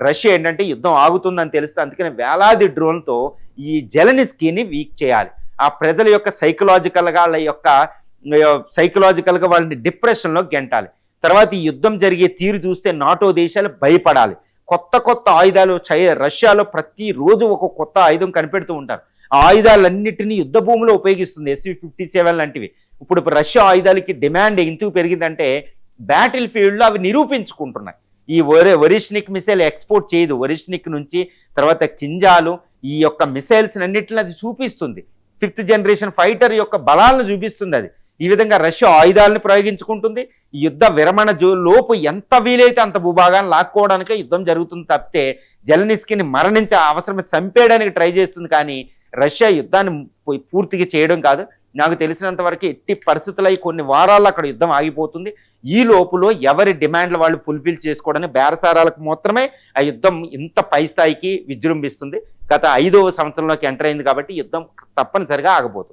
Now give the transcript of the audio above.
Russia ఏంటంటే యుద్ధం ఆగుతుందని తెలిస్తే అందుకని వేలాది డ్రోన్లతో ఈ జెలెన్స్కీని వీక్ చేయాలి. ఆ ప్రజల యొక్క సైకలాజికల్గా వాళ్ళని డిప్రెషన్లో గెంటాలి. తర్వాత ఈ యుద్ధం జరిగే తీరు చూస్తే నాటో దేశాలు భయపడాలి. కొత్త కొత్త ఆయుధాలు రష్యాలో ప్రతిరోజు ఒక కొత్త ఆయుధం కనిపెడుతూ ఉంటారు. ఆ ఆయుధాలన్నిటినీ యుద్ధ భూమిలో ఉపయోగిస్తుంది. SU-57 లాంటివి. ఇప్పుడు రష్యా ఆయుధాలకి డిమాండ్ ఎందుకు పెరిగిందంటే బ్యాటిల్ ఫీల్డ్లో అవి నిరూపించుకుంటున్నాయి. ఈ ఒరిష్నిక్ మిసైల్ ఎక్స్పోర్ట్ చేయదు. ఒరిష్నిక్ నుంచి తర్వాత కింజాలు ఈ యొక్క మిసైల్స్ అన్నింటిని అది చూపిస్తుంది. 5th జనరేషన్ ఫైటర్ యొక్క బలాలను చూపిస్తుంది. అది ఈ విధంగా రష్యా ఆయుధాలను ప్రయోగించుకుంటుంది. యుద్ధ విరమణ లోపు ఎంత వీలైతే అంత భూభాగాన్ని లాక్కోవడానికే యుద్ధం జరుగుతుంది తప్పితే జెలెన్స్కీని మరణించే అవసరం చంపేయడానికి ట్రై చేస్తుంది. కానీ రష్యా యుద్ధాన్ని పూర్తిగా చేయడం కాదు. నాకు తెలిసినంత వరకు ఎట్టి పరిస్థితుల్లో కొన్ని వారాల్లో అక్కడ యుద్ధం ఆగిపోతుంది. ఈ లోపులో ఎవరి డిమాండ్లు వాళ్ళు ఫుల్ఫిల్ చేసుకోవడానికి బేరసారాలకు మాత్రమే ఆ యుద్ధం ఇంత పై స్థాయికి విజృంభిస్తుంది. గత 5వ సంవత్సరంలోకి ఎంటర్ అయింది కాబట్టి యుద్ధం తప్పనిసరిగా ఆగబోతుంది.